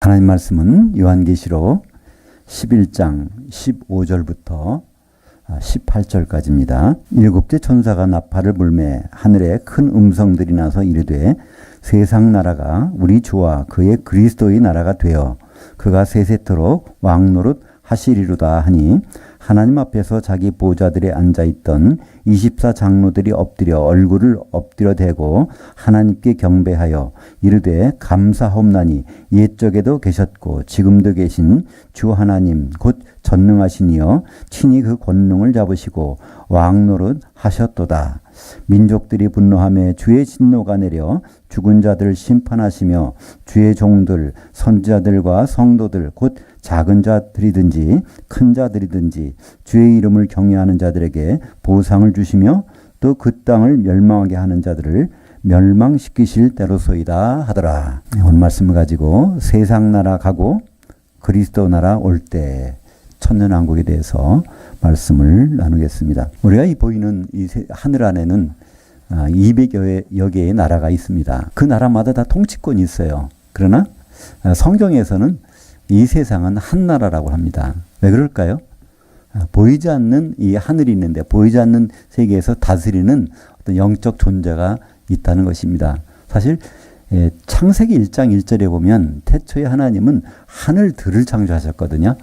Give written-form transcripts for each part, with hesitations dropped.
하나님 말씀은 요한계시록 11장 15절부터 18절까지입니다. 일곱째 천사가 나팔을 불매 하늘에 큰 음성들이 나서 이르되 세상 나라가 우리 주와 그의 그리스도의 나라가 되어 그가 세세토록 왕노릇 하시리로다 하니 하나님 앞에서 자기 보좌들에 앉아있던 24장로들이 엎드려 얼굴을 엎드려 대고 하나님께 경배하여 이르되 감사하옵나니 옛적에도 계셨고 지금도 계신 주 하나님 곧 전능하신 이여 친히 그 권능을 잡으시고 왕노릇 하셨도다. 민족들이 분노하며 주의 진노가 내려 죽은 자들을 심판하시며 주의 종들 선지자들과 성도들 곧 작은 자들이든지 큰 자들이든지 주의 이름을 경외하는 자들에게 보상을 주시며 또 그 땅을 멸망하게 하는 자들을 멸망시키실 때로소이다 하더라. 오늘 말씀을 가지고 세상 나라 가고 그리스도 나라 올 때 천년왕국에 대해서 말씀을 나누겠습니다. 우리가 이 보이는 이 하늘 안에는 200여 개의 나라가 있습니다. 그 나라마다 다 통치권이 있어요. 그러나 성경에서는 이 세상은 한 나라라고 합니다. 왜 그럴까요? 보이지 않는 이 하늘이 있는데 보이지 않는 세계에서 다스리는 어떤 영적 존재가 있다는 것입니다. 사실 창세기 1장 1절에 보면 태초에 하나님은 하늘들을 창조하셨거든요.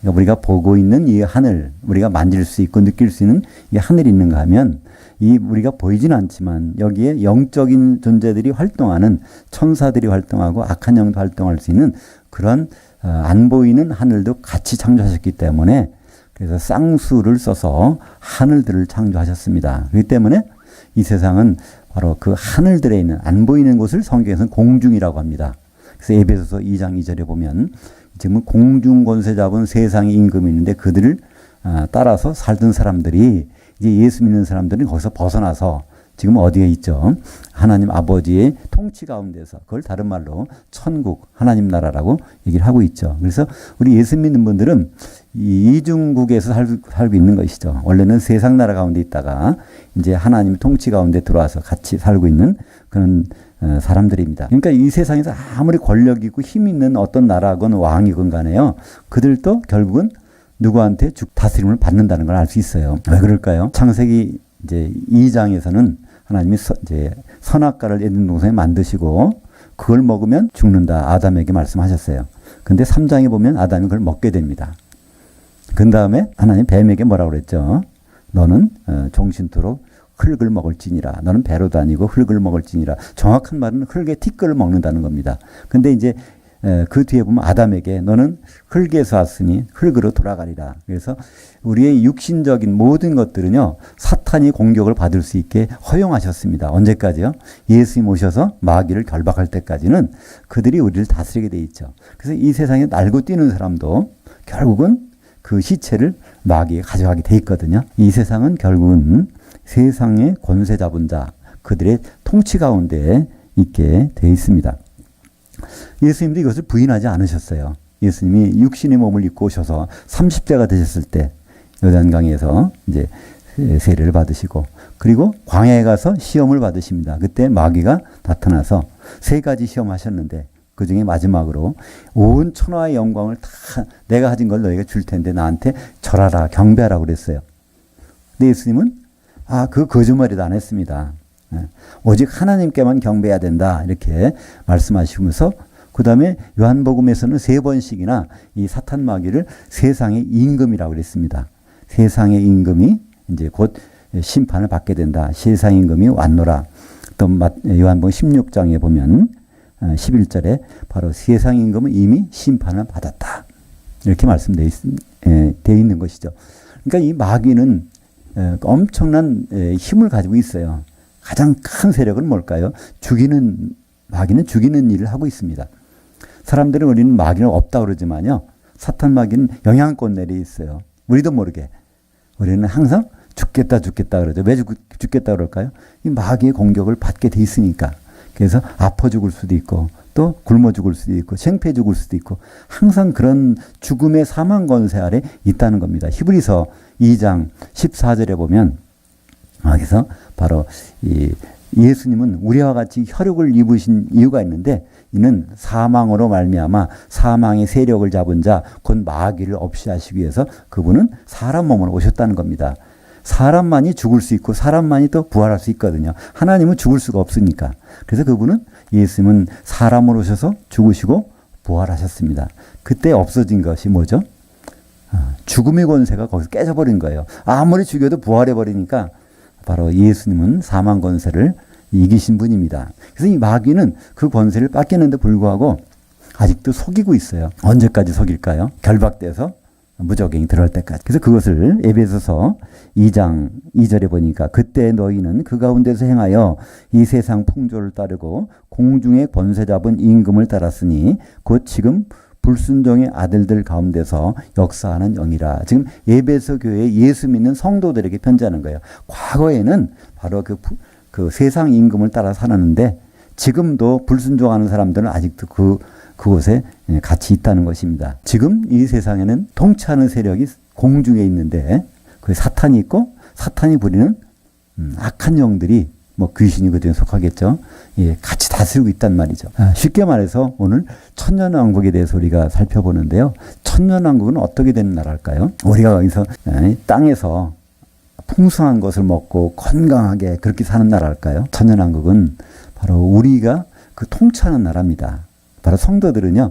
그러니까 우리가 보고 있는 이 하늘, 우리가 만질 수 있고 느낄 수 있는 이 하늘이 있는가 하면 이 우리가 보이지는 않지만 여기에 영적인 존재들이 활동하는 천사들이 활동하고 악한 영도 활동할 수 있는 그런 안 보이는 하늘도 같이 창조하셨기 때문에 그래서 쌍수를 써서 하늘들을 창조하셨습니다. 그렇기 때문에 이 세상은 바로 그 하늘들에 있는 안 보이는 곳을 성경에서는 공중이라고 합니다. 그래서 에베소서 2장 2절에 보면 지금은 공중 권세 잡은 세상의 임금이 있는데 그들을 따라서 살던 사람들이 이제 예수 믿는 사람들은 거기서 벗어나서 지금 어디에 있죠? 하나님 아버지의 통치 가운데서 그걸 다른 말로 천국, 하나님 나라라고 얘기를 하고 있죠. 그래서 우리 예수 믿는 분들은 이 이중국에서 살고 있는 것이죠. 원래는 세상 나라 가운데 있다가 이제 하나님의 통치 가운데 들어와서 같이 살고 있는 그런 사람들입니다. 그러니까 이 세상에서 아무리 권력 있고 힘 있는 어떤 나라건 왕이건 간에요. 그들도 결국은 누구한테 다스림을 받는다는 걸 알 수 있어요. 왜 그럴까요? 창세기 이제 2장에서는 하나님이 이제 선악과를 에덴 동산에 만드시고 그걸 먹으면 죽는다. 아담에게 말씀하셨어요. 근데 3장에 보면 아담이 그걸 먹게 됩니다. 그 다음에 하나님 뱀에게 뭐라고 그랬죠? 너는 종신토록 흙을 먹을지니라. 너는 배로 다니고 흙을 먹을지니라. 정확한 말은 흙의 티끌을 먹는다는 겁니다. 근데 이제 그 뒤에 보면 아담에게 너는 흙에서 왔으니 흙으로 돌아가리라. 그래서 우리의 육신적인 모든 것들은요, 사탄이 공격을 받을 수 있게 허용하셨습니다. 언제까지요? 예수님 오셔서 마귀를 결박할 때까지는 그들이 우리를 다스리게 돼 있죠. 그래서 이 세상에 날고 뛰는 사람도 결국은 그 시체를 마귀가 가져가게 돼 있거든요. 이 세상은 결국은 세상의 권세 잡은 자, 그들의 통치 가운데 있게 돼 있습니다. 예수님도 이것을 부인하지 않으셨어요. 예수님이 육신의 몸을 입고 오셔서 30세가 되셨을 때 요단강에서 이제 세례를 받으시고 그리고 광야에 가서 시험을 받으십니다. 그때 마귀가 나타나서 3가지 시험하셨는데 그 중에 마지막으로 온 천하의 영광을 다 내가 가진 걸 너희가 줄 텐데 나한테 절하라, 경배하라 그랬어요. 근데 예수님은 그 거짓말이도 안 했습니다. 오직 하나님께만 경배해야 된다 이렇게 말씀하시면서 그 다음에 요한복음에서는 3번씩이나 이 사탄 마귀를 세상의 임금이라고 그랬습니다. 세상의 임금이 이제 곧 심판을 받게 된다. 세상의 임금이 왔노라. 또 요한복음 16장에 보면 11절에 바로 세상의 임금은 이미 심판을 받았다. 이렇게 말씀되어 있는 것이죠. 그러니까 이 마귀는 엄청난 힘을 가지고 있어요. 가장 큰 세력은 뭘까요? 마귀는 죽이는 일을 하고 있습니다. 사람들은 우리는 마귀는 없다고 그러지만요. 사탄 마귀는 영향권 내에 있어요. 우리도 모르게. 우리는 항상 죽겠다 그러죠. 왜 죽겠다 그럴까요? 이 마귀의 공격을 받게 돼 있으니까. 그래서 아파 죽을 수도 있고 또 굶어 죽을 수도 있고 생패 죽을 수도 있고 항상 그런 죽음의 사망 권세 아래 있다는 겁니다. 히브리서 2장 14절에 보면 여기서 바로 이 예수님은 우리와 같이 혈육을 입으신 이유가 있는데 이는 사망으로 말미암아 사망의 세력을 잡은 자 곧 마귀를 없이 하시기 위해서 그분은 사람 몸으로 오셨다는 겁니다. 사람만이 죽을 수 있고 사람만이 또 부활할 수 있거든요. 하나님은 죽을 수가 없으니까. 그래서 그분은 예수님은 사람으로 오셔서 죽으시고 부활하셨습니다. 그때 없어진 것이 뭐죠? 죽음의 권세가 거기서 깨져버린 거예요. 아무리 죽여도 부활해버리니까 바로 예수님은 사망 권세를 이기신 분입니다. 그래서 이 마귀는 그 권세를 뺏기는데 불구하고 아직도 속이고 있어요. 언제까지 속일까요? 결박돼서 무적행이 들어갈 때까지. 그래서 그것을 에베소서 2장 2절에 보니까 그때 너희는 그 가운데서 행하여 이 세상 풍조를 따르고 공중의 권세 잡은 임금을 따랐으니 곧 지금 불순종의 아들들 가운데서 역사하는 영이라. 지금 에베소 교회에 예수 믿는 성도들에게 편지하는 거예요. 과거에는 바로 그 세상 임금을 따라 살았는데 지금도 불순종하는 사람들은 아직도 그곳에 같이 있다는 것입니다. 지금 이 세상에는 통치하는 세력이 공중에 있는데 그 사탄이 있고 사탄이 부리는 악한 영들이 뭐 귀신이 그 중에 속하겠죠. 예, 같이 다스리고 있단 말이죠. 쉽게 말해서 오늘 천년왕국에 대해서 우리가 살펴보는데요. 천년왕국은 어떻게 되는 나라일까요? 우리가 여기서 땅에서 풍성한 것을 먹고 건강하게 그렇게 사는 나라일까요? 천년왕국은 바로 우리가 그 통치하는 나라입니다. 바로 성도들은요,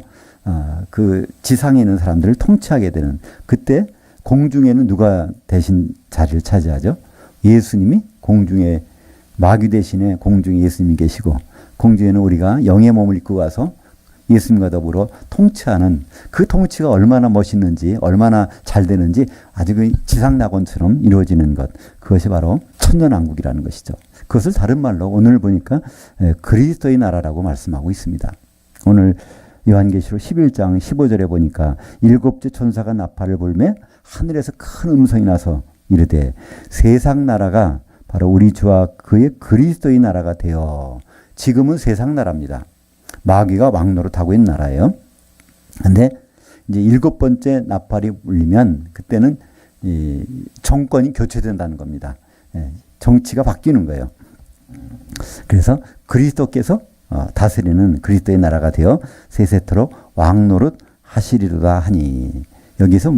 그 지상에 있는 사람들을 통치하게 되는 그때 공중에는 누가 대신 자리를 차지하죠? 예수님이 공중에 마귀 대신에 공중에 예수님이 계시고 공중에는 우리가 영의 몸을 입고 가서 예수님과 더불어 통치하는 그 통치가 얼마나 멋있는지 얼마나 잘 되는지 아주 그 지상낙원처럼 이루어지는 것 그것이 바로 천년왕국이라는 것이죠. 그것을 다른 말로 오늘 보니까 그리스도의 나라라고 말씀하고 있습니다. 오늘 요한계시록 11장 15절에 보니까 일곱째 천사가 나팔을 불매 하늘에서 큰 음성이 나서 이르되 세상 나라가 바로 우리 주와 그의 그리스도의 나라가 되어 지금은 세상 나라입니다. 마귀가 왕노릇하고 있는 나라예요. 그런데 이제 일곱 번째 나팔이 울리면 그때는 이 정권이 교체된다는 겁니다. 정치가 바뀌는 거예요. 그래서 그리스도께서 다스리는 그리스도의 나라가 되어 세세토록 왕노릇 하시리로다 하니 여기서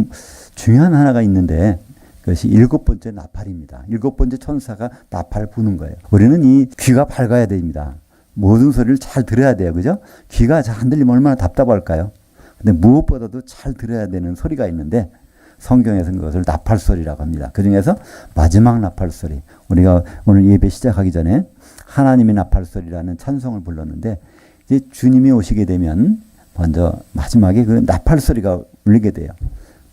중요한 하나가 있는데 그것이 일곱 번째 나팔입니다. 일곱 번째 천사가 나팔을 부는 거예요. 우리는 이 귀가 밝아야 됩니다. 모든 소리를 잘 들어야 돼요. 그죠? 귀가 잘 안 들리면 얼마나 답답할까요? 근데 무엇보다도 잘 들어야 되는 소리가 있는데 성경에서는 그것을 나팔 소리라고 합니다. 그 중에서 마지막 나팔 소리. 우리가 오늘 예배 시작하기 전에 하나님의 나팔 소리라는 찬송을 불렀는데 이제 주님이 오시게 되면 먼저 마지막에 그 나팔 소리가 울리게 돼요.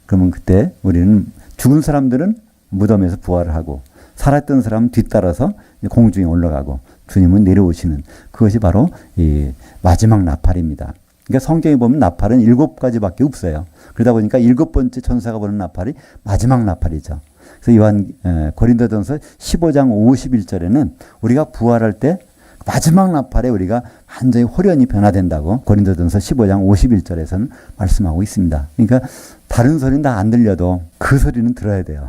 그러면 그때 우리는 죽은 사람들은 무덤에서 부활을 하고 살았던 사람은 뒤따라서 공중에 올라가고 주님은 내려오시는 그것이 바로 이 마지막 나팔입니다. 그러니까 성경에 보면 나팔은 7가지밖에 없어요. 그러다 보니까 7번째 천사가 부는 나팔이 마지막 나팔이죠. 그래서 요한 고린도전서 15장 51절에는 우리가 부활할 때 마지막 나팔에 우리가 완전히 홀연히 변화된다고 고린도전서 15장 51절에서는 말씀하고 있습니다. 그러니까 다른 소리는 다 안 들려도 그 소리는 들어야 돼요.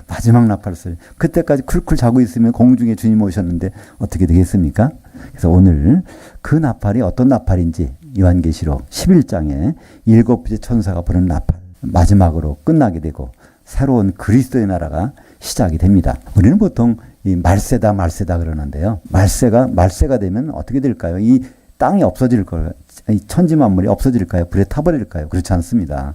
마지막 나팔 소리. 그때까지 쿨쿨 자고 있으면 공중에 주님 오셨는데 어떻게 되겠습니까? 그래서 오늘 그 나팔이 어떤 나팔인지 요한계시록 11장에 7번째 천사가 부는 나팔 마지막으로 끝나게 되고 새로운 그리스도의 나라가 시작이 됩니다. 우리는 보통 이 말세다 그러는데요. 말세가 되면 어떻게 될까요? 이 땅이 없어질 거예요. 이 천지 만물이 없어질까요? 불에 타버릴까요? 그렇지 않습니다.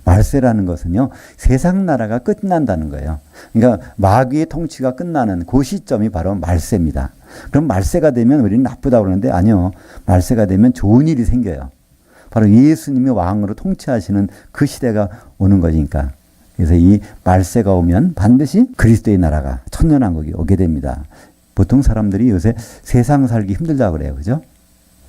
말세라는 것은요, 세상 나라가 끝난다는 거예요. 그러니까 마귀의 통치가 끝나는 그 시점이 바로 말세입니다. 그럼 말세가 되면 우리는 나쁘다고 그러는데 아니요. 말세가 되면 좋은 일이 생겨요. 바로 예수님이 왕으로 통치하시는 그 시대가 오는 거니까. 그래서 이 말세가 오면 반드시 그리스도의 나라가 천년왕국이 오게 됩니다. 보통 사람들이 요새 세상 살기 힘들다고 그래요. 그죠?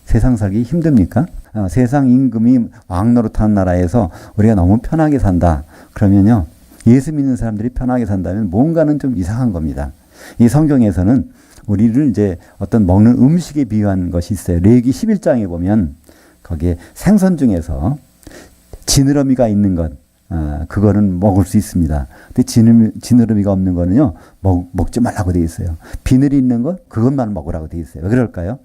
세상 살기 힘듭니까? 세상 임금이 왕노릇하는 나라에서 우리가 너무 편하게 산다. 그러면요. 예수 믿는 사람들이 편하게 산다면 뭔가는 좀 이상한 겁니다. 이 성경에서는 우리를 이제 어떤 먹는 음식에 비유한 것이 있어요. 레위기 11장에 보면 거기에 생선 중에서 지느러미가 있는 것, 그거는 먹을 수 있습니다. 근데 지느러미가 없는 거는요, 먹지 말라고 돼 있어요. 비늘이 있는 거, 그것만 먹으라고 돼 있어요. 왜 그럴까요?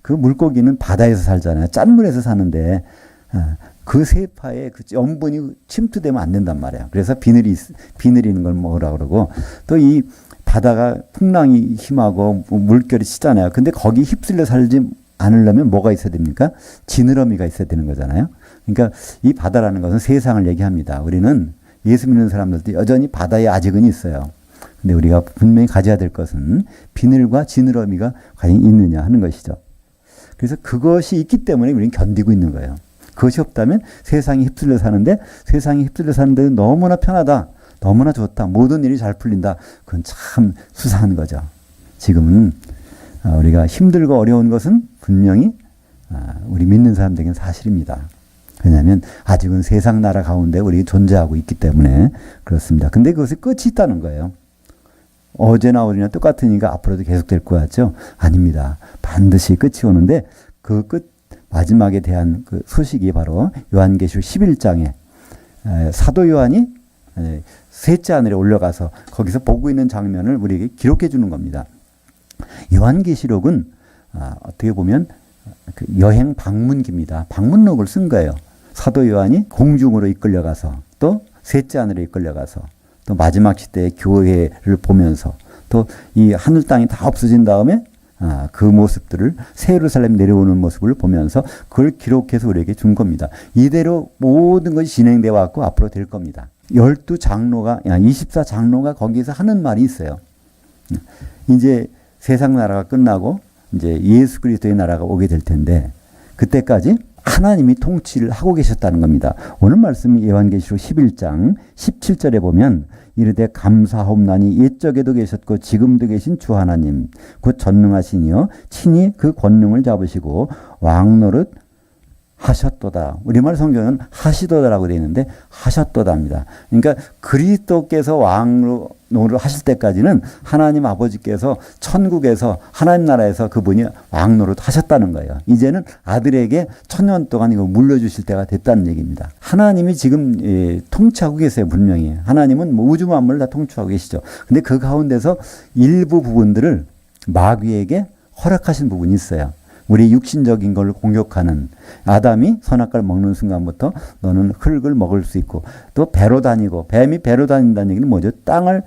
그 물고기는 바다에서 살잖아요. 짠 물에서 사는데, 그 세파에 그 염분이 침투되면 안 된단 말이에요. 그래서 비늘이 있는 걸 먹으라고 그러고, 또 이 바다가 풍랑이 심하고 물결이 치잖아요. 근데 거기 휩쓸려 살지 않으려면 뭐가 있어야 됩니까? 지느러미가 있어야 되는 거잖아요. 그러니까 이 바다라는 것은 세상을 얘기합니다. 우리는 예수 믿는 사람들도 여전히 바다에 아직은 있어요. 근데 우리가 분명히 가져야 될 것은 비늘과 지느러미가 과연 있느냐 하는 것이죠. 그래서 그것이 있기 때문에 우리는 견디고 있는 거예요. 그것이 없다면 세상에 휩쓸려 사는데, 세상에 휩쓸려 사는 데는 너무나 편하다, 너무나 좋다, 모든 일이 잘 풀린다. 그건 참 수상한 거죠. 지금은 우리가 힘들고 어려운 것은 분명히 우리 믿는 사람들에게는 사실입니다. 왜냐하면 아직은 세상 나라 가운데 우리 존재하고 있기 때문에 그렇습니다. 근데 그것이 끝이 있다는 거예요. 어제나 오늘이나 똑같으니까 앞으로도 계속될 것 같죠? 아닙니다. 반드시 끝이 오는데 그 끝 마지막에 대한 그 소식이 바로 요한계시록 11장에 사도 요한이 셋째 하늘에 올라가서 거기서 보고 있는 장면을 우리에게 기록해 주는 겁니다. 요한계시록은 어떻게 보면 그 여행 방문기입니다. 방문록을 쓴 거예요. 사도 요한이 공중으로 이끌려가서, 또 셋째 하늘에 이끌려가서, 또 마지막 시대의 교회를 보면서, 또 이 하늘 땅이 다 없어진 다음에 그 모습들을, 새 예루살렘 내려오는 모습을 보면서 그걸 기록해서 우리에게 준 겁니다. 이대로 모든 것이 진행되어 왔고 앞으로 될 겁니다. 24장로가 거기에서 하는 말이 있어요. 이제 세상 나라가 끝나고 이제 예수 그리스도의 나라가 오게 될 텐데, 그때까지 하나님이 통치를 하고 계셨다는 겁니다. 오늘 말씀이 요한계시록 11장 17절에 보면 이르되 감사하옵나니 옛적에도 계셨고 지금도 계신 주 하나님 곧 전능하시니요 친히 그 권능을 잡으시고 왕노릇 하셨도다. 우리말 성경은 하시도다라고 되어 있는데 하셨도다입니다. 그러니까 그리스도께서 왕노를 하실 때까지는 하나님 아버지께서 천국에서 하나님 나라에서 그분이 왕노릇 하셨다는 거예요. 이제는 아들에게 1000년 동안 이거 물려주실 때가 됐다는 얘기입니다. 하나님이 지금 통치하고 계세요. 분명히. 하나님은 우주 만물을 다 통치하고 계시죠. 근데 그 가운데서 일부 부분들을 마귀에게 허락하신 부분이 있어요. 우리 육신적인 걸 공격하는, 아담이 선악과를 먹는 순간부터 너는 흙을 먹을 수 있고, 또 배로 다니고, 뱀이 배로 다닌다는 얘기는 뭐죠? 땅을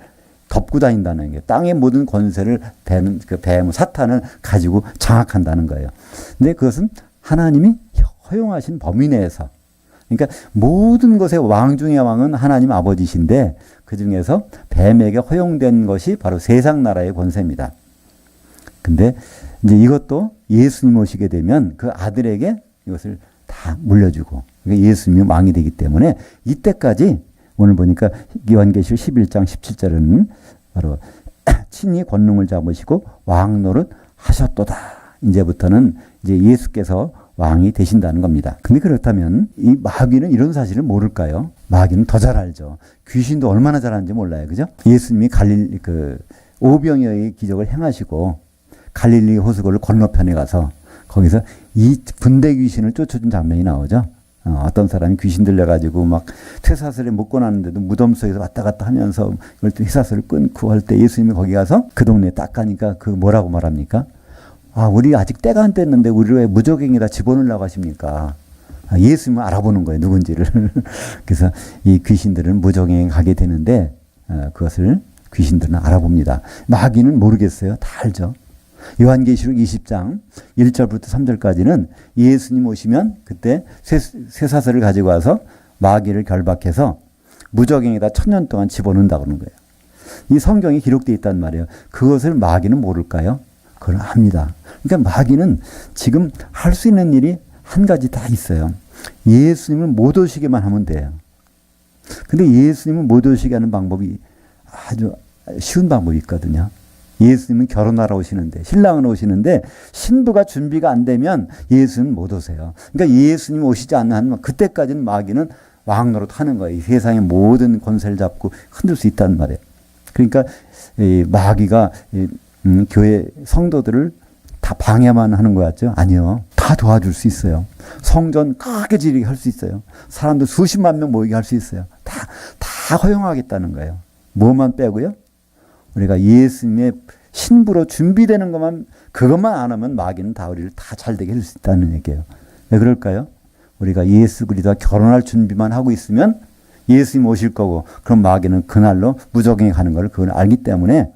덮고 다닌다는 얘기예요. 땅의 모든 권세를 뱀, 사탄을 가지고 장악한다는 거예요. 근데 그것은 하나님이 허용하신 범위 내에서, 그러니까 모든 것의 왕 중의 왕은 하나님 아버지신데 그 중에서 뱀에게 허용된 것이 바로 세상 나라의 권세입니다. 근데 이제 이것도 예수님 오시게 되면 그 아들에게 이것을 다 물려주고, 예수님이 왕이 되기 때문에 이때까지 오늘 보니까 요한계시록 11장 17절은 바로 친히 권능을 잡으시고 왕노릇 하셨도다. 이제부터는 이제 예수께서 왕이 되신다는 겁니다. 근데 그렇다면 이 마귀는 이런 사실을 모를까요? 마귀는 더 잘 알죠. 귀신도 얼마나 잘 아는지 몰라요. 그죠? 예수님이 오병이어의 기적을 행하시고 갈릴리 호수를 건너편에 가서 거기서 이 분대 귀신을 쫓아준 장면이 나오죠. 어떤 사람이 귀신 들려가지고 막 쇠사슬에 묶어놨는데도 무덤 속에서 왔다 갔다 하면서 이걸 또 쇠사슬을 끊고 할 때 예수님이 거기 가서 그 동네에 딱 가니까 그 뭐라고 말합니까? 우리 아직 때가 안 됐는데 우리를 왜 무적행에다 집어넣으려고 하십니까? 예수님을 알아보는 거예요, 누군지를. 그래서 이 귀신들은 무적행 가게 되는데 그것을 귀신들은 알아봅니다. 마귀는 모르겠어요. 다 알죠. 요한계시록 20장 1절부터 3절까지는 예수님 오시면 그때 쇠사슬을 가지고 와서 마귀를 결박해서 무적행에다 1000년 동안 집어넣는다 그러는 거예요. 이 성경에 기록되어 있단 말이에요. 그것을 마귀는 모를까요? 그걸 압니다. 그러니까 마귀는 지금 할 수 있는 일이 한 가지 다 있어요. 예수님을 못 오시게만 하면 돼요. 근데 예수님을 못 오시게 하는 방법이 아주 쉬운 방법이 있거든요. 예수님은 결혼하러 오시는데, 신랑은 오시는데 신부가 준비가 안 되면 예수는 못 오세요. 그러니까 예수님 오시지 않는 한 그때까지는 마귀는 왕노릇 하는 거예요. 이 세상의 모든 권세를 잡고 흔들 수 있다는 말이에요. 그러니까 이 마귀가 교회 성도들을 다 방해만 하는 거 같죠? 아니요. 다 도와줄 수 있어요. 성전 크게 지르게 할 수 있어요. 사람들 수십만 명 모이게 할 수 있어요. 다 다 허용하겠다는 거예요. 뭐만 빼고요? 우리가 예수님의 신부로 준비되는 그것만 안 하면 마귀는 다 우리를 다 잘되게 할 수 있다는 얘기예요. 왜 그럴까요? 우리가 예수 그리스도와 결혼할 준비만 하고 있으면 예수님 오실 거고, 그럼 마귀는 그날로 무적행에 가는 걸 그걸 알기 때문에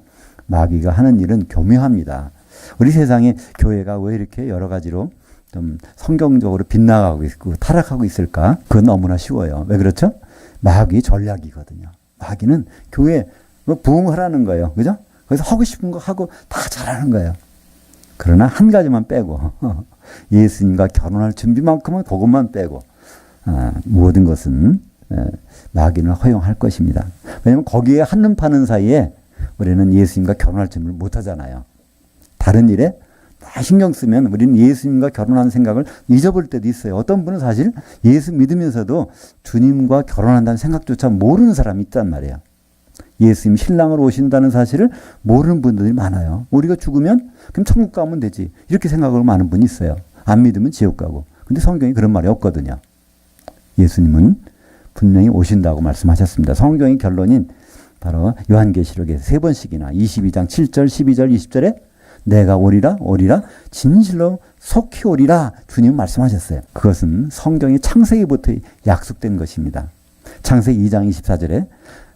마귀가 하는 일은 교묘합니다. 우리 세상에 교회가 왜 이렇게 여러 가지로 좀 성경적으로 빗나가고 있고 타락하고 있을까? 그건 너무나 쉬워요. 왜 그렇죠? 마귀 전략이거든요. 마귀는 교회 부흥하라는 거예요. 그죠? 그래서 하고 싶은 거 하고 다 잘하는 거예요. 그러나 한 가지만 빼고 예수님과 결혼할 준비만큼은 그것만 빼고 모든 것은 마귀는 허용할 것입니다. 왜냐하면 거기에 한눈 파는 사이에 우리는 예수님과 결혼할 준비를 못 하잖아요. 다른 일에 다 신경 쓰면 우리는 예수님과 결혼하는 생각을 잊어버릴 때도 있어요. 어떤 분은 사실 예수 믿으면서도 주님과 결혼한다는 생각조차 모르는 사람이 있단 말이에요. 예수님 신랑으로 오신다는 사실을 모르는 분들이 많아요. 우리가 죽으면 그럼 천국 가면 되지. 이렇게 생각을 많은 분이 있어요. 안 믿으면 지옥 가고. 근데 성경에 그런 말이 없거든요. 예수님은 분명히 오신다고 말씀하셨습니다. 성경의 결론인 바로 요한계시록에 3번씩이나 22장 7절, 12절, 20절에 내가 오리라 진실로 속히 오리라 주님 말씀하셨어요. 그것은 성경의 창세기부터 약속된 것입니다. 창세기 2장 24절에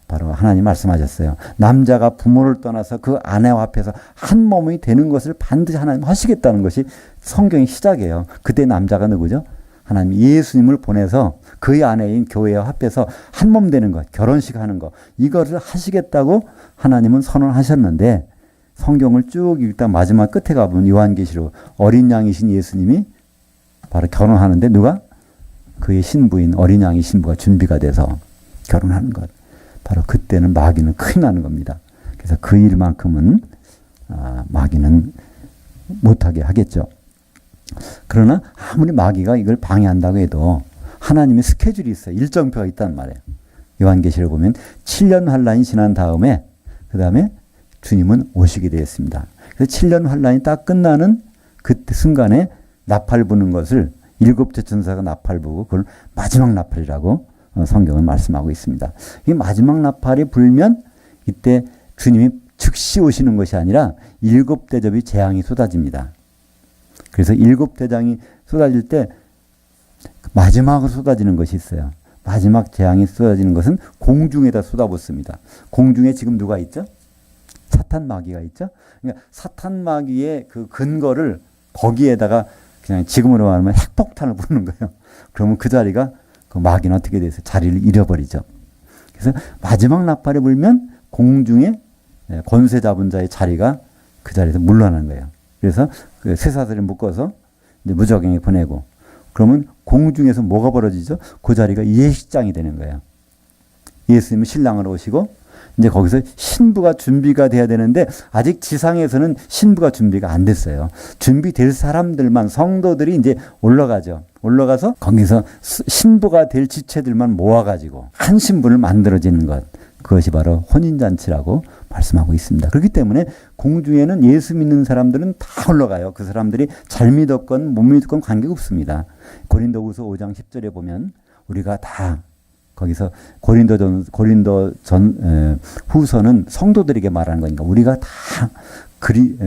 바로 하나님 말씀하셨어요. 남자가 부모를 떠나서 그 아내와 합해서 한 몸이 되는 것을 반드시 하나님 하시겠다는 것이 성경의 시작이에요. 그때 남자가 누구죠? 하나님 예수님을 보내서 그의 아내인 교회와 합해서 한 몸 되는 것, 결혼식 하는 것, 이거를 하시겠다고 하나님은 선언하셨는데 성경을 쭉 읽다 마지막 끝에 가보면 요한계시록 어린 양이신 예수님이 바로 결혼하는데 누가? 그의 신부인 어린 양의 신부가 준비가 돼서 결혼하는 것. 바로 그때는 마귀는 큰일 나는 겁니다. 그래서 그 일만큼은 마귀는 못하게 하겠죠. 그러나 아무리 마귀가 이걸 방해한다고 해도 하나님의 스케줄이 있어요. 일정표가 있단 말이에요. 요한계시를 보면 7년 환란이 지난 다음에 그 다음에 주님은 오시게 되었습니다. 그래서 7년 환란이 딱 끝나는 그때 순간에 나팔 부는 것을 7째 천사가 나팔 부고 그걸 마지막 나팔이라고 성경은 말씀하고 있습니다. 이 마지막 나팔이 불면 이때 주님이 즉시 오시는 것이 아니라 7대접이 재앙이 쏟아집니다. 그래서 7대장이 쏟아질 때 마지막으로 쏟아지는 것이 있어요. 마지막 재앙이 쏟아지는 것은 공중에다 쏟아붓습니다. 공중에 지금 누가 있죠? 사탄 마귀가 있죠? 그러니까 사탄 마귀의 그 근거를 거기에다가 그냥 지금으로 말하면 핵폭탄을 부는 거예요. 그러면 그 자리가 그 마귀는 어떻게 돼서 자리를 잃어버리죠. 그래서 마지막 나팔이 불면 공중에 권세 잡은 자의 자리가 그 자리에서 물러나는 거예요. 그래서 그 쇠사슬을 묶어서 이제 무적행에 보내고 그러면 공중에서 뭐가 벌어지죠? 그 자리가 예식장이 되는 거예요. 예수님은 신랑으로 오시고 이제 거기서 신부가 준비가 돼야 되는데 아직 지상에서는 신부가 준비가 안 됐어요. 준비될 사람들만 성도들이 이제 올라가죠. 올라가서 거기서 신부가 될 지체들만 모아가지고 한 신부를 만들어지는 것. 그것이 바로 혼인잔치라고 말씀하고 있습니다. 그렇기 때문에 공중에는 예수 믿는 사람들은 다 올라가요. 그 사람들이 잘 믿었건 못 믿었건 관계없습니다. 고린도후서 5장 10절에 보면 우리가 다 거기서 고린도 후서는 성도들에게 말하는 거니까 우리가 다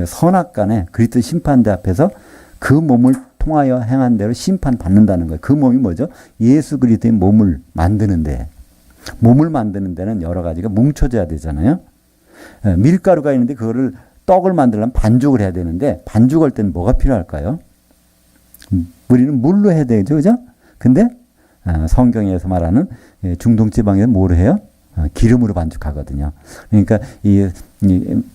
선악간에 그리스도 심판대 앞에서 그 몸을 통하여 행한 대로 심판받는다는 거예요. 그 몸이 뭐죠? 예수 그리스도의 몸을 만드는데 몸을 만드는 데는 여러 가지가 뭉쳐져야 되잖아요. 밀가루가 있는데 그거를 떡을 만들려면 반죽을 해야 되는데 반죽할 때는 뭐가 필요할까요? 우리는 물로 해야 되죠. 그죠? 근데 성경에서 말하는 중동 지방에서 뭐로 해요? 기름으로 반죽하거든요. 그러니까 이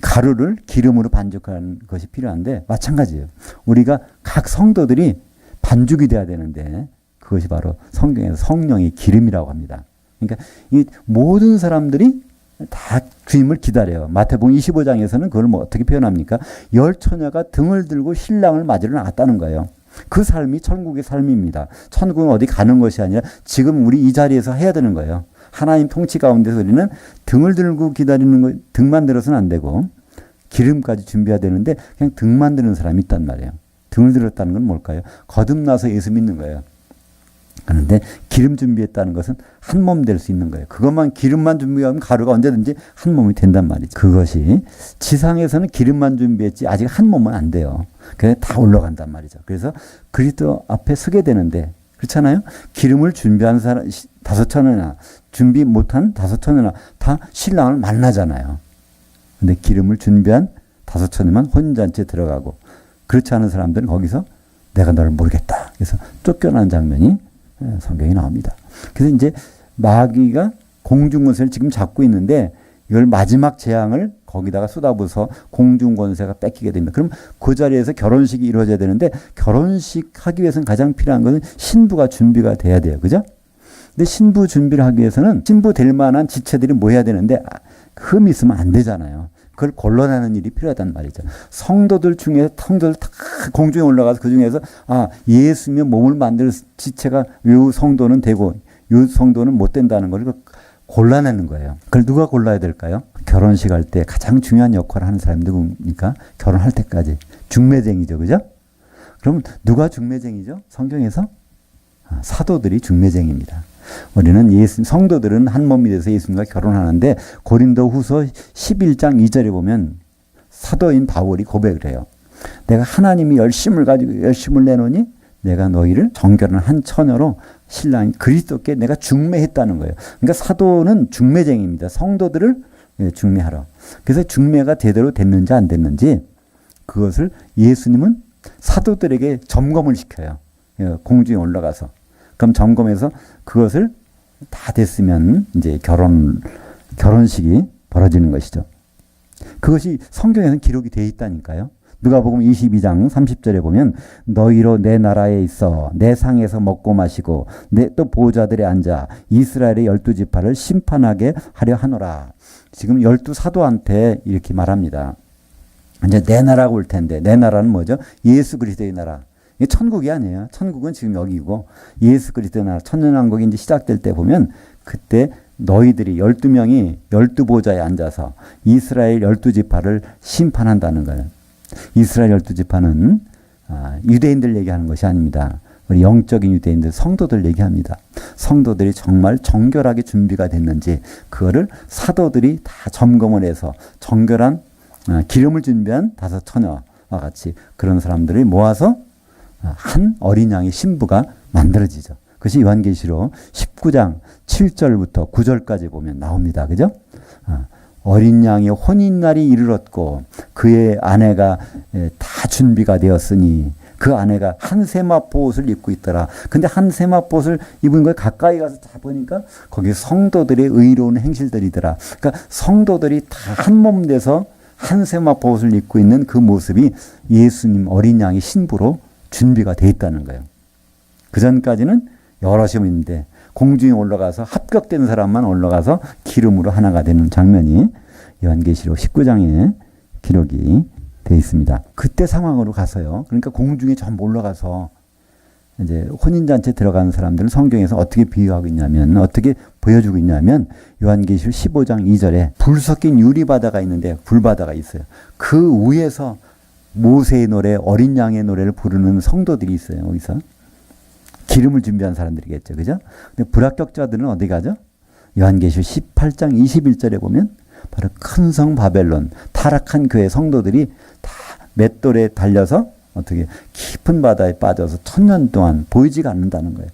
가루를 기름으로 반죽하는 것이 필요한데 마찬가지예요. 우리가 각 성도들이 반죽이 돼야 되는데 그것이 바로 성경에서 성령의 기름이라고 합니다. 그러니까 이 모든 사람들이 다 주님을 기다려요. 마태복음 25장에서는 그걸 뭐 어떻게 표현합니까? 열 처녀가 등을 들고 신랑을 맞으러 나갔다는 거예요. 그 삶이 천국의 삶입니다. 천국은 어디 가는 것이 아니라 지금 우리 이 자리에서 해야 되는 거예요. 하나님 통치 가운데서 우리는 등을 들고 기다리는 거, 등만 들어서는 안 되고 기름까지 준비해야 되는데 그냥 등만 드는 사람이 있단 말이에요. 등을 들었다는 건 뭘까요? 거듭나서 예수 믿는 거예요. 그런데 기름 준비했다는 것은 한 몸 될 수 있는 거예요. 그것만 기름만 준비하면 가루가 언제든지 한 몸이 된단 말이죠. 그것이 지상에서는 기름만 준비했지 아직 한 몸은 안 돼요. 그래서 다 올라간단 말이죠. 그래서 그리스도 앞에 서게 되는데 그렇잖아요. 기름을 준비한 사람 5천이나 준비 못한 5천이나 다 신랑을 만나잖아요. 근데 기름을 준비한 5천이만 혼인잔치에 들어가고 그렇지 않은 사람들은 거기서 내가 너를 모르겠다. 그래서 쫓겨나는 장면이 성경에 나옵니다. 그래서 이제 마귀가 공중권세를 지금 잡고 있는데 이걸 마지막 재앙을 거기다가 쏟아부어서 공중권세가 뺏기게 됩니다. 그럼 그 자리에서 결혼식이 이루어져야 되는데 결혼식 하기 위해서는 가장 필요한 것은 신부가 준비가 돼야 돼요. 그죠? 근데 신부 준비를 하기 위해서는 신부 될 만한 지체들이 모여야 되는데 흠이 있으면 안 되잖아요. 그걸 걸러내는 일이 필요하단 말이죠. 성도들 중에 성도들 다 공중에 올라가서 그 중에서 예수님의 몸을 만들 지체가 요 성도는 되고 요 성도는 못 된다는 걸 골라내는 거예요. 그걸 누가 골라야 될까요? 결혼식 할 때 가장 중요한 역할을 하는 사람이 누굽니까? 결혼할 때까지. 중매쟁이죠. 그죠? 그럼 누가 중매쟁이죠? 성경에서? 사도들이 중매쟁이입니다. 우리는 성도들은 한 몸이 돼서 예수님과 결혼하는데 고린도 후서 11장 2절에 보면 사도인 바울이 고백을 해요. 내가 하나님이 열심을 가지고 열심을 내노니 내가 너희를 정결한 한 처녀로 신랑 그리스도께 내가 중매했다는 거예요. 그러니까 사도는 중매쟁이입니다. 성도들을 중매하러. 그래서 중매가 제대로 됐는지 안 됐는지 그것을 예수님은 사도들에게 점검을 시켜요. 공중에 올라가서. 그럼 점검해서 그것을 다 됐으면 이제 결혼식이 벌어지는 것이죠. 그것이 성경에는 기록이 되어 있다니까요. 누가복음 22장 30절에 보면 너희로 내 나라에 있어 내 상에서 먹고 마시고 내 또 보좌들에 앉아 이스라엘의 12지파를 심판하게 하려 하노라. 지금 12사도한테 이렇게 말합니다. 이제 내 나라가 올 텐데 내 나라는 뭐죠? 예수 그리스도의 나라. 이게 천국이 아니에요. 천국은 지금 여기고 예수 그리스도의 나라 천년왕국이 이제 시작될 때 보면 그때 너희들이 12명이 12보좌에 앉아서 이스라엘 12지파를 심판한다는 거예요. 이스라엘 12지파는 유대인들 얘기하는 것이 아닙니다. 우리 영적인 유대인들 성도들 얘기합니다. 성도들이 정말 정결하게 준비가 됐는지 그거를 사도들이 다 점검을 해서 정결한 기름을 준비한 5처녀와 같이 그런 사람들을 모아서 한 어린 양의 신부가 만들어지죠. 그것이 요한계시록 19장 7절부터 9절까지 보면 나옵니다. 그죠? 어린 양의 혼인날이 이르렀고 그의 아내가 다 준비가 되었으니 그 아내가 한 세마포 옷을 입고 있더라. 근데 한 세마포 옷을 입은 걸 가까이 가서 다 보니까 거기 성도들의 의로운 행실들이더라. 그러니까 성도들이 다 한 몸 돼서 한 세마포 옷을 입고 있는 그 모습이 예수님 어린 양의 신부로 준비가 되어 있다는 거예요. 그 전까지는 여럿이 있는데 공중에 올라가서 합격된 사람만 올라가서 기름으로 하나가 되는 장면이 요한계시록 19장에 기록이 되어 있습니다. 그때 상황으로 가서요. 그러니까 공중에 전부 올라가서 이제 혼인잔치에 들어가는 사람들은 성경에서 어떻게 비유하고 있냐면 어떻게 보여주고 있냐면 요한계시록 15장 2절에 불 섞인 유리바다가 있는데 불바다가 있어요. 그 위에서 모세의 노래, 어린 양의 노래를 부르는 성도들이 있어요. 여기서. 기름을 준비한 사람들이겠죠. 그죠? 근데 불합격자들은 어디 가죠? 요한계시록 18장 21절에 보면 바로 큰 성 바벨론, 타락한 교회 성도들이 다 맷돌에 달려서 어떻게 깊은 바다에 빠져서 1000년 동안 보이지가 않는다는 거예요.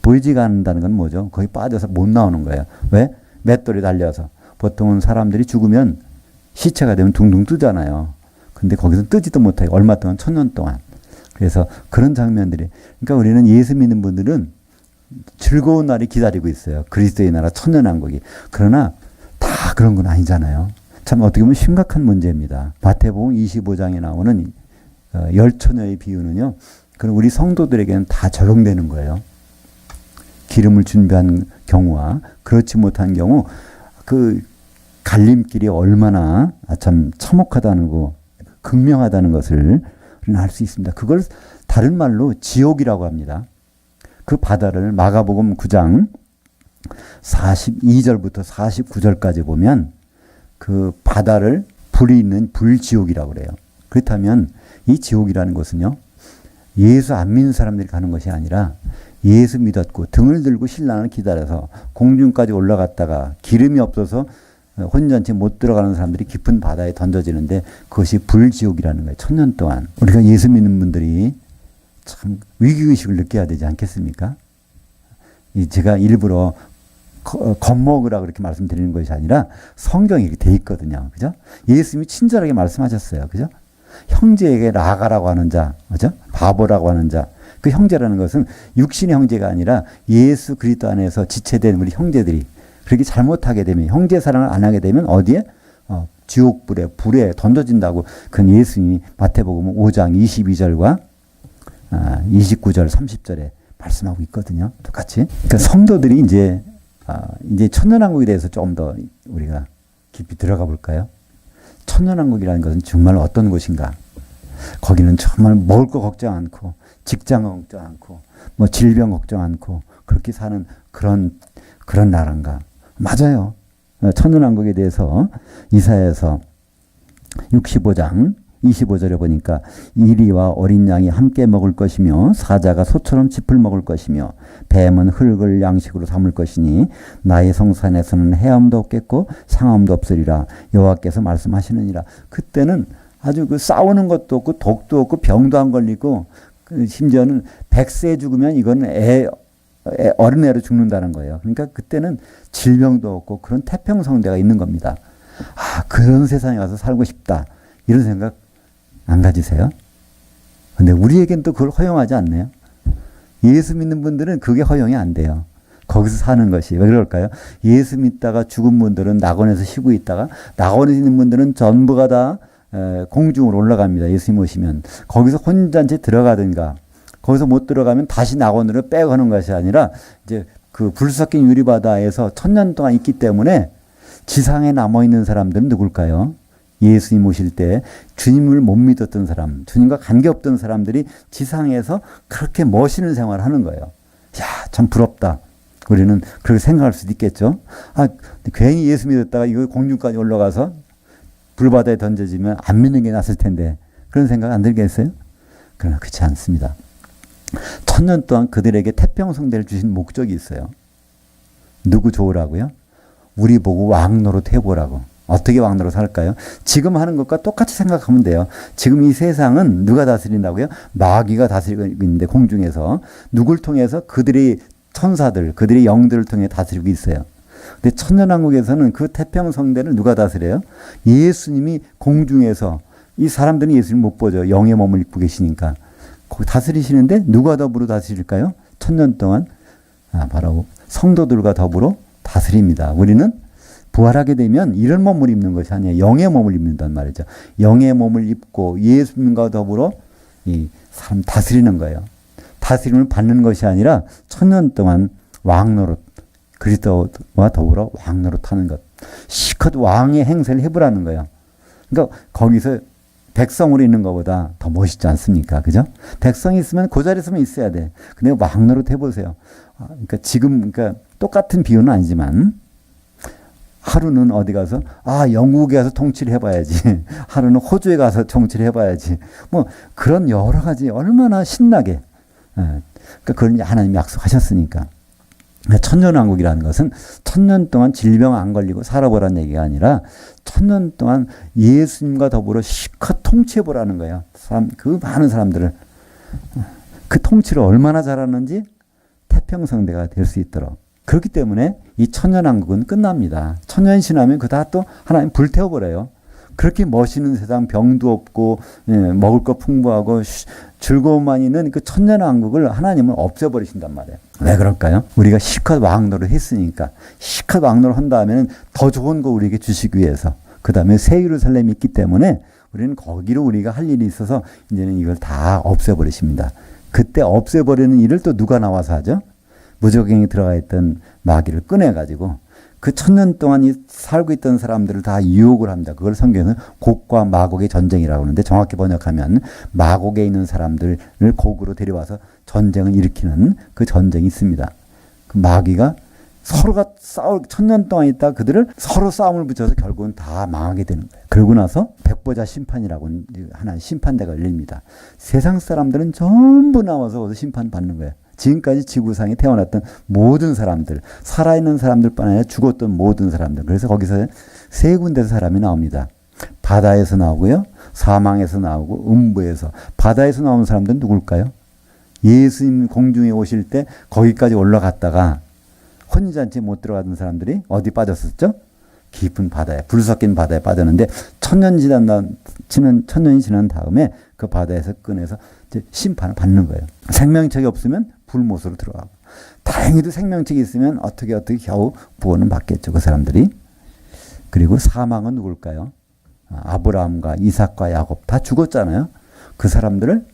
보이지가 않는다는 건 뭐죠? 거기 빠져서 못 나오는 거예요. 왜? 맷돌에 달려서. 보통은 사람들이 죽으면 시체가 되면 둥둥 뜨잖아요. 근데 거기서 뜨지도 못하게 얼마 동안 1000년 동안. 그래서 그런 장면들이. 그러니까 우리는 예수 믿는 분들은 즐거운 날이 기다리고 있어요. 그리스도의 나라 천년왕국이. 그러나 다 그런 건 아니잖아요. 참 어떻게 보면 심각한 문제입니다. 마태복음 25장에 나오는 열처녀의 비유는요. 그럼 우리 성도들에게는 다 적용되는 거예요. 기름을 준비한 경우와 그렇지 못한 경우 그 갈림길이 얼마나 참 참혹하다는 거 극명하다는 것을 우리는 알 수 있습니다. 그걸 다른 말로 지옥이라고 합니다. 그 바다를 마가복음 9장 42절부터 49절까지 보면 그 바다를 불이 있는 불지옥이라고 그래요. 그렇다면 이 지옥이라는 것은요. 예수 안 믿는 사람들이 가는 것이 아니라 예수 믿었고 등을 들고 신랑을 기다려서 공중까지 올라갔다가 기름이 없어서 혼인잔치 못 들어가는 사람들이 깊은 바다에 던져지는데 그것이 불지옥이라는 거예요. 1000년 동안. 우리가 예수 믿는 분들이 참 위기의식을 느껴야 되지 않겠습니까? 제가 일부러 겁먹으라 그렇게 말씀드리는 것이 아니라 성경에 이렇게 돼 있거든요. 그죠? 예수님이 친절하게 말씀하셨어요. 그죠? 형제에게 라가라고 하는 자, 그죠? 바보라고 하는 자. 그 형제라는 것은 육신의 형제가 아니라 예수 그리스도 안에서 지체된 우리 형제들이 그렇게 잘못하게 되면 형제 사랑을 안 하게 되면 어디에? 지옥불에 던져진다고 그 예수님이 마태복음 5장 22절과 29절 30절에 말씀하고 있거든요. 똑같이. 그러니까 성도들이 이제 천년왕국에 대해서 조금 더 우리가 깊이 들어가 볼까요? 천년왕국이라는 것은 정말 어떤 곳인가? 거기는 정말 먹을 거 걱정 않고 직장 걱정 않고 뭐 질병 걱정 않고 그렇게 사는 그런 나라인가? 맞아요. 천년왕국에 대해서 이사야서 65장 25절에 보니까 이리와 어린 양이 함께 먹을 것이며 사자가 소처럼 짚을 먹을 것이며 뱀은 흙을 양식으로 삼을 것이니 나의 성산에서는 헤엄도 없겠고 상함도 없으리라 여호와께서 말씀하시느니라. 그때는 아주 그 싸우는 것도 없고 독도 없고 병도 안 걸리고 심지어는 100세 죽으면 이거는 어린애로 죽는다는 거예요. 그러니까 그때는 질병도 없고 그런 태평성대가 있는 겁니다. 그런 세상에 가서 살고 싶다. 이런 생각 안 가지세요? 근데 우리에겐 또 그걸 허용하지 않네요. 예수 믿는 분들은 그게 허용이 안 돼요. 거기서 사는 것이. 왜 그럴까요? 예수 믿다가 죽은 분들은 낙원에서 쉬고 있다가 낙원에 있는 분들은 전부가 다 공중으로 올라갑니다. 예수님 오시면. 거기서 혼잔치 들어가든가 거기서 못 들어가면 다시 낙원으로 빼가는 것이 아니라 이제 그 불 섞인 유리바다에서 1000년 동안 있기 때문에 지상에 남아있는 사람들은 누굴까요? 예수님 오실 때 주님을 못 믿었던 사람, 주님과 관계없던 사람들이 지상에서 그렇게 멋있는 생활을 하는 거예요. 야, 참 부럽다. 우리는 그렇게 생각할 수도 있겠죠. 괜히 예수 믿었다가 이거 공중까지 올라가서 불바다에 던져지면 안 믿는 게 낫을 텐데 그런 생각 안 들겠어요? 그러나 그렇지 않습니다. 1000년 동안 그들에게 태평성대를 주신 목적이 있어요. 누구 좋으라고요? 우리 보고 왕노릇 해보라고. 어떻게 왕노릇 살까요? 지금 하는 것과 똑같이 생각하면 돼요. 지금 이 세상은 누가 다스린다고요? 마귀가 다스리고 있는데 공중에서 누굴 통해서 그들의 천사들, 그들의 영들을 통해 다스리고 있어요. 근데 천년왕국에서는 그 태평성대를 누가 다스려요? 예수님이 공중에서 이 사람들은 예수님 못 보죠. 영의 몸을 입고 계시니까. 거기 다스리시는데 누가 더불어 다스릴까요? 1000년 동안 바로 성도들과 더불어 다스립니다. 우리는 부활하게 되면 이런 몸을 입는 것이 아니에요. 영의 몸을 입는단 말이죠. 영의 몸을 입고 예수님과 더불어 이 사람 다스리는 거예요. 다스림을 받는 것이 아니라 1000년 동안 왕노릇, 그리스도와 더불어 왕노릇 하는 것. 시컷 왕의 행세를 해보라는 거예요. 그러니까 거기서 백성으로 있는 것보다 더 멋있지 않습니까? 그죠? 백성이 있으면 그 자리에서만 있어야 돼. 근데 왕노릇 해보세요. 그러니까 지금, 똑같은 비유는 아니지만, 하루는 어디 가서, 영국에 가서 통치를 해봐야지. 하루는 호주에 가서 통치를 해봐야지. 뭐, 그런 여러 가지 얼마나 신나게. 그러니까 그걸 하나님이 약속하셨으니까. 천년왕국이라는 것은 1000년 동안 질병 안 걸리고 살아보라는 얘기가 아니라 1000년 동안 예수님과 더불어 실컷 통치해보라는 거예요. 그 많은 사람들을. 그 통치를 얼마나 잘하는지 태평성대가 될 수 있도록. 그렇기 때문에 이 천년왕국은 끝납니다. 천년 지나면 그 다 또 하나님 불태워버려요. 그렇게 멋있는 세상, 병도 없고 먹을 거 풍부하고 즐거움만 있는 그 천년왕국을 하나님은 없애버리신단 말이에요. 왜 그럴까요? 우리가 실컷 왕노를 했으니까. 실컷 왕노를 한 다음에는 더 좋은 거 우리에게 주시기 위해서. 그 다음에 새 예루살렘이 있기 때문에 우리는 거기로 우리가 할 일이 있어서 이제는 이걸 다 없애버리십니다. 그때 없애버리는 일을 또 누가 나와서 하죠? 무적행에 들어가 있던 마귀를 꺼내가지고 그 1000년 동안 살고 있던 사람들을 다 유혹을 합니다. 그걸 성경에는 곡과 마곡의 전쟁이라고 하는데 정확히 번역하면 마곡에 있는 사람들을 곡으로 데려와서 전쟁을 일으키는 그 전쟁이 있습니다. 그 마귀가 서로가 1000년 동안 있다 그들을 서로 싸움을 붙여서 결국은 다 망하게 되는 거예요. 그러고 나서 백보자 심판이라고 하나의 심판대가 열립니다. 세상 사람들은 전부 나와서 거기서 심판받는 거예요. 지금까지 지구상에 태어났던 모든 사람들, 살아있는 사람들뿐 아니라 죽었던 모든 사람들. 그래서 거기서 세 군데서 사람이 나옵니다. 바다에서 나오고요. 사망에서 나오고 음부에서. 바다에서 나오는 사람들은 누굴까요? 예수님 공중에 오실 때 거기까지 올라갔다가 혼인잔치에 못 들어가던 사람들이 어디 빠졌었죠? 깊은 바다에, 불 섞인 바다에 빠졌는데 천년이 지난 다음에 그 바다에서 꺼내서 이제 심판을 받는 거예요. 생명책이 없으면 불못으로 들어가고, 다행히도 생명책이 있으면 어떻게 겨우 구원은 받겠죠, 그 사람들이. 그리고 사망은 누굴까요? 아브라함과 이삭과 야곱 다 죽었잖아요. 그 사람들을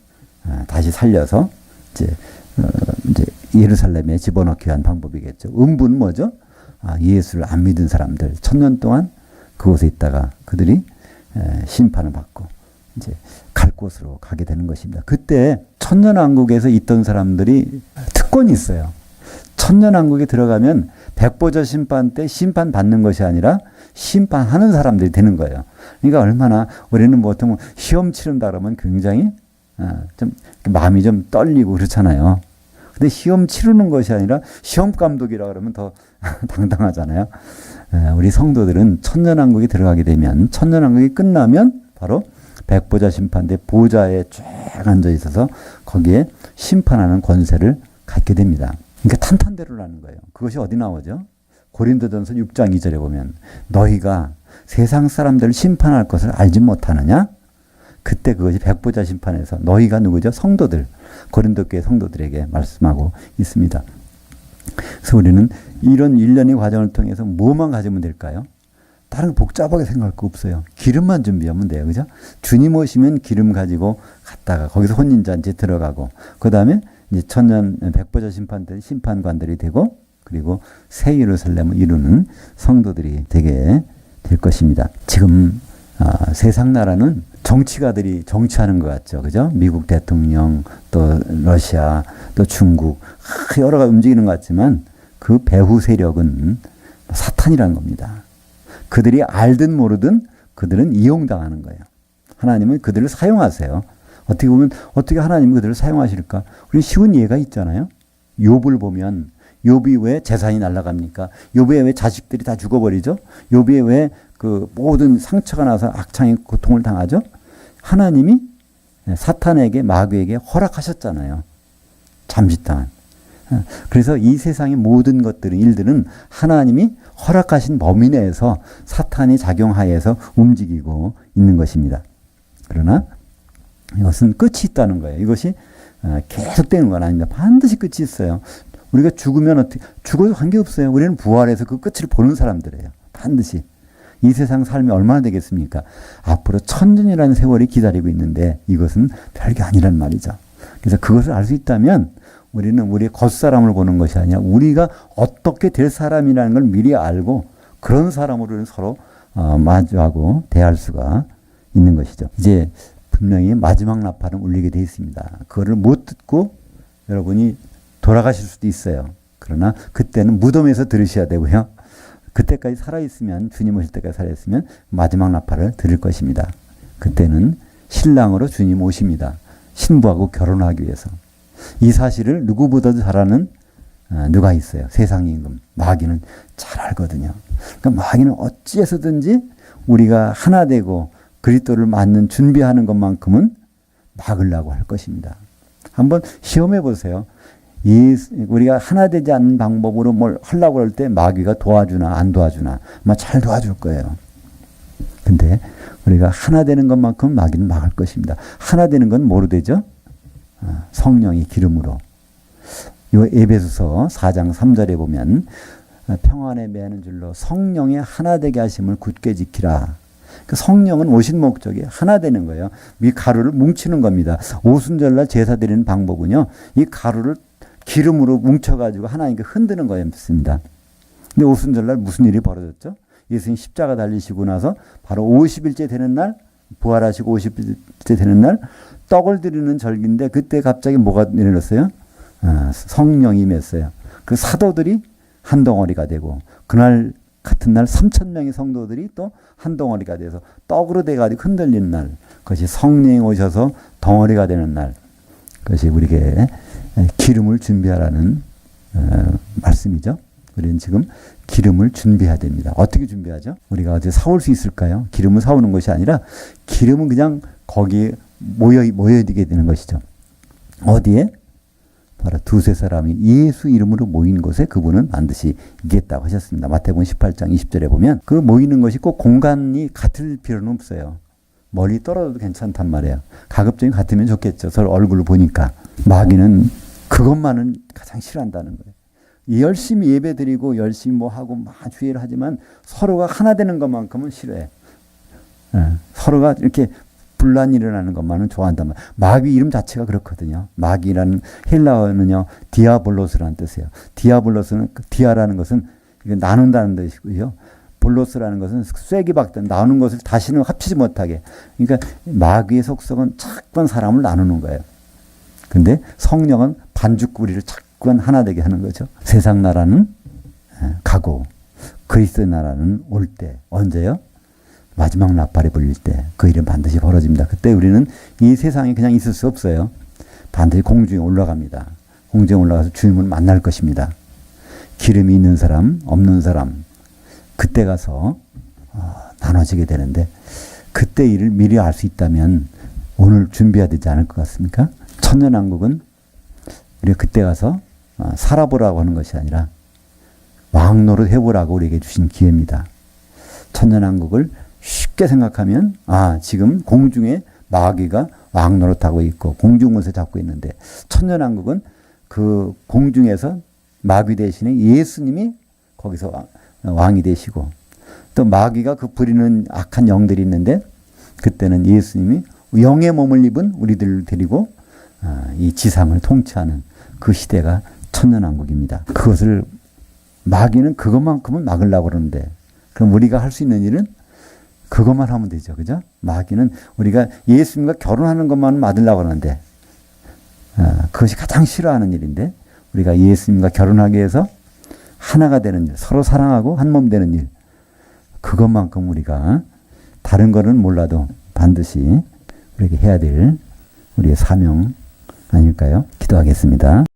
다시 살려서 이제 예루살렘에 집어넣기 위한 방법이겠죠. 음부는 뭐죠? 예수를 안 믿은 사람들, 1000년 동안 그곳에 있다가 그들이 심판을 받고 이제 갈 곳으로 가게 되는 것입니다. 그때 천년왕국에서 있던 사람들이 특권이 있어요. 천년왕국에 들어가면 백보자 심판 때 심판받는 것이 아니라 심판하는 사람들이 되는 거예요. 그러니까 얼마나 우리는 보통 시험 치른다 그러면 굉장히 좀 마음이 좀 떨리고 그렇잖아요. 근데 시험 치르는 것이 아니라 시험 감독이라 그러면 더 당당하잖아요. 우리 성도들은 천년왕국에 들어가게 되면, 천년왕국이 끝나면 바로 백보자 심판대 보좌에 쭉 앉아 있어서 거기에 심판하는 권세를 갖게 됩니다. 그러니까 탄탄대로라는 거예요. 그것이 어디 나오죠? 고린도전서 6장 2절에 보면 너희가 세상 사람들을 심판할 것을 알지 못하느냐? 그때 그것이 백보자 심판에서 너희가 누구죠? 성도들, 고린도 교회 성도들에게 말씀하고 있습니다. 그래서 우리는 이런 일련의 과정을 통해서 뭐만 가지면 될까요? 다른 복잡하게 생각할 거 없어요. 기름만 준비하면 돼요. 그죠? 주님 오시면 기름 가지고 갔다가 거기서 혼인잔치 들어가고, 그 다음에 이제 천년 백보자 심판 때 심판관들이 되고, 그리고 새 예루살렘을 이루는 성도들이 되게 될 것입니다. 지금 세상 나라는 정치가들이 정치하는 것 같죠. 그죠? 미국 대통령, 또 러시아, 또 중국, 여러 가지 움직이는 것 같지만 그 배후 세력은 사탄이라는 겁니다. 그들이 알든 모르든 그들은 이용당하는 거예요. 하나님은 그들을 사용하세요. 어떻게 보면 어떻게 하나님이 그들을 사용하실까? 우리 쉬운 예가 있잖아요. 욥을 보면 욥이 왜 재산이 날아갑니까? 욥의 왜 자식들이 다 죽어버리죠? 욥이 왜 그 모든 상처가 나서 악창의 고통을 당하죠? 하나님이 사탄에게, 마귀에게 허락하셨잖아요. 잠시 동안. 그래서 이 세상의 모든 것들은, 일들은 하나님이 허락하신 범위 내에서 사탄이 작용하여서 움직이고 있는 것입니다. 그러나 이것은 끝이 있다는 거예요. 이것이 계속되는 건 아닙니다. 반드시 끝이 있어요. 우리가 죽으면 죽어도 관계없어요. 우리는 부활해서 그 끝을 보는 사람들이에요. 반드시. 이 세상 삶이 얼마나 되겠습니까? 앞으로 1000년이라는 세월이 기다리고 있는데 이것은 별게 아니란 말이죠. 그래서 그것을 알 수 있다면 우리는 우리의 겉사람을 보는 것이 아니라 우리가 어떻게 될 사람이라는 걸 미리 알고 그런 사람으로는 서로 마주하고 대할 수가 있는 것이죠. 이제 분명히 마지막 나팔은 울리게 되어 있습니다. 그거를 못 듣고 여러분이 돌아가실 수도 있어요. 그러나 그때는 무덤에서 들으셔야 되고요. 그때까지 살아있으면, 주님 오실 때까지 살아있으면 마지막 나팔을 들을 것입니다. 그때는 신랑으로 주님 오십니다. 신부하고 결혼하기 위해서. 이 사실을 누구보다도 잘 아는 누가 있어요? 세상 임금. 마귀는 잘 알거든요. 그러니까 마귀는 어찌해서든지 우리가 하나 되고 그리스도를 맞는 준비하는 것만큼은 막으려고 할 것입니다. 한번 시험해 보세요. 우리가 하나 되지 않는 방법으로 뭘 하려고 할 때 마귀가 도와주나 안 도와주나 아마 잘 도와줄 거예요. 근데 우리가 하나 되는 것만큼 마귀는 막을 것입니다. 하나 되는 건 뭐로 되죠? 성령의 기름으로. 이 에베소서 4장 3절에 보면 평안에 매하는 줄로 성령의 하나 되게 하심을 굳게 지키라. 그 성령은 오신 목적이 하나 되는 거예요. 이 가루를 뭉치는 겁니다. 오순절날 제사 드리는 방법은요, 이 가루를 기름으로 뭉쳐가지고 하나님께 흔드는 거였습니다. 근데 오순절날 무슨 일이 벌어졌죠? 예수님 십자가 달리시고 나서 바로 50일째 되는 날, 부활하시고 50일째 되는 날, 떡을 드리는 절기인데 그때 갑자기 뭐가 내려졌어요? 성령이 임했어요. 그 사도들이 한 덩어리가 되고, 그날 같은 날 3,000명의 성도들이 또 한 덩어리가 돼서 떡으로 돼가지고 흔들리는 날, 그것이 성령이 오셔서 덩어리가 되는 날, 그것이 우리에게 기름을 준비하라는 말씀이죠. 우리는 지금 기름을 준비해야 됩니다. 어떻게 준비하죠? 우리가 어디 사올 수 있을까요? 기름을 사오는 것이 아니라 기름은 그냥 거기에 모여지게 되는 것이죠. 어디에? 바로 두세 사람이 예수 이름으로 모이는 곳에 그분은 반드시 있겠다고 하셨습니다. 마태복음 18장 20절에 보면 그 모이는 것이 꼭 공간이 같을 필요는 없어요. 멀리 떨어져도 괜찮단 말이에요. 가급적이 같으면 좋겠죠. 서로 얼굴을 보니까. 마귀는 그것만은 가장 싫어한다는 거예요. 열심히 예배 드리고 열심히 뭐 하고 막 주의를 하지만 서로가 하나 되는 것만큼은 싫어해. 서로가 이렇게 분란이 일어나는 것만은 좋아한단 말이에요. 마귀 이름 자체가 그렇거든요. 마귀라는 헬라어는요, 디아볼로스라는 뜻이에요. 디아볼로스는, 디아라는 것은 나눈다는 뜻이고요. 볼로스라는 것은 쐐기 박든 나누는 것을 다시는 합치지 못하게. 그러니까 마귀의 속성은 자꾸만 사람을 나누는 거예요. 근데 성령은 반죽구리를 자꾸만 하나 되게 하는 거죠. 세상 나라는 가고 그리스도의 나라는 올 때. 언제요? 마지막 나팔이 불릴 때 그 일은 반드시 벌어집니다. 그때 우리는 이 세상에 그냥 있을 수 없어요. 반드시 공중에 올라갑니다. 공중에 올라가서 주님을 만날 것입니다. 기름이 있는 사람, 없는 사람, 그때 가서 나눠지게 되는데 그때 일을 미리 알 수 있다면 오늘 준비해야 되지 않을 것 같습니까? 천년왕국은 우리가 그때 가서 살아보라고 하는 것이 아니라 왕노릇 해보라고 우리에게 주신 기회입니다. 천년왕국을 쉽게 생각하면 지금 공중에 마귀가 왕노릇하고 있고 공중권세 잡고 있는데 천년왕국은 그 공중에서 마귀 대신에 예수님이 거기서 왕이 되시고 또 마귀가 그 부리는 악한 영들이 있는데 그때는 예수님이 영의 몸을 입은 우리들을 데리고 이 지상을 통치하는 그 시대가 천년왕국입니다. 그것을 마귀는 그것만큼은 막으려고 그러는데 그럼 우리가 할 수 있는 일은 그것만 하면 되죠. 그죠? 마귀는 우리가 예수님과 결혼하는 것만 막으려고 하는데 그것이 가장 싫어하는 일인데 우리가 예수님과 결혼하기 위해서 하나가 되는 일, 서로 사랑하고 한 몸 되는 일, 그것만큼 우리가 다른 거는 몰라도 반드시 우리에게 해야 될 우리의 사명 아닐까요? 기도하겠습니다.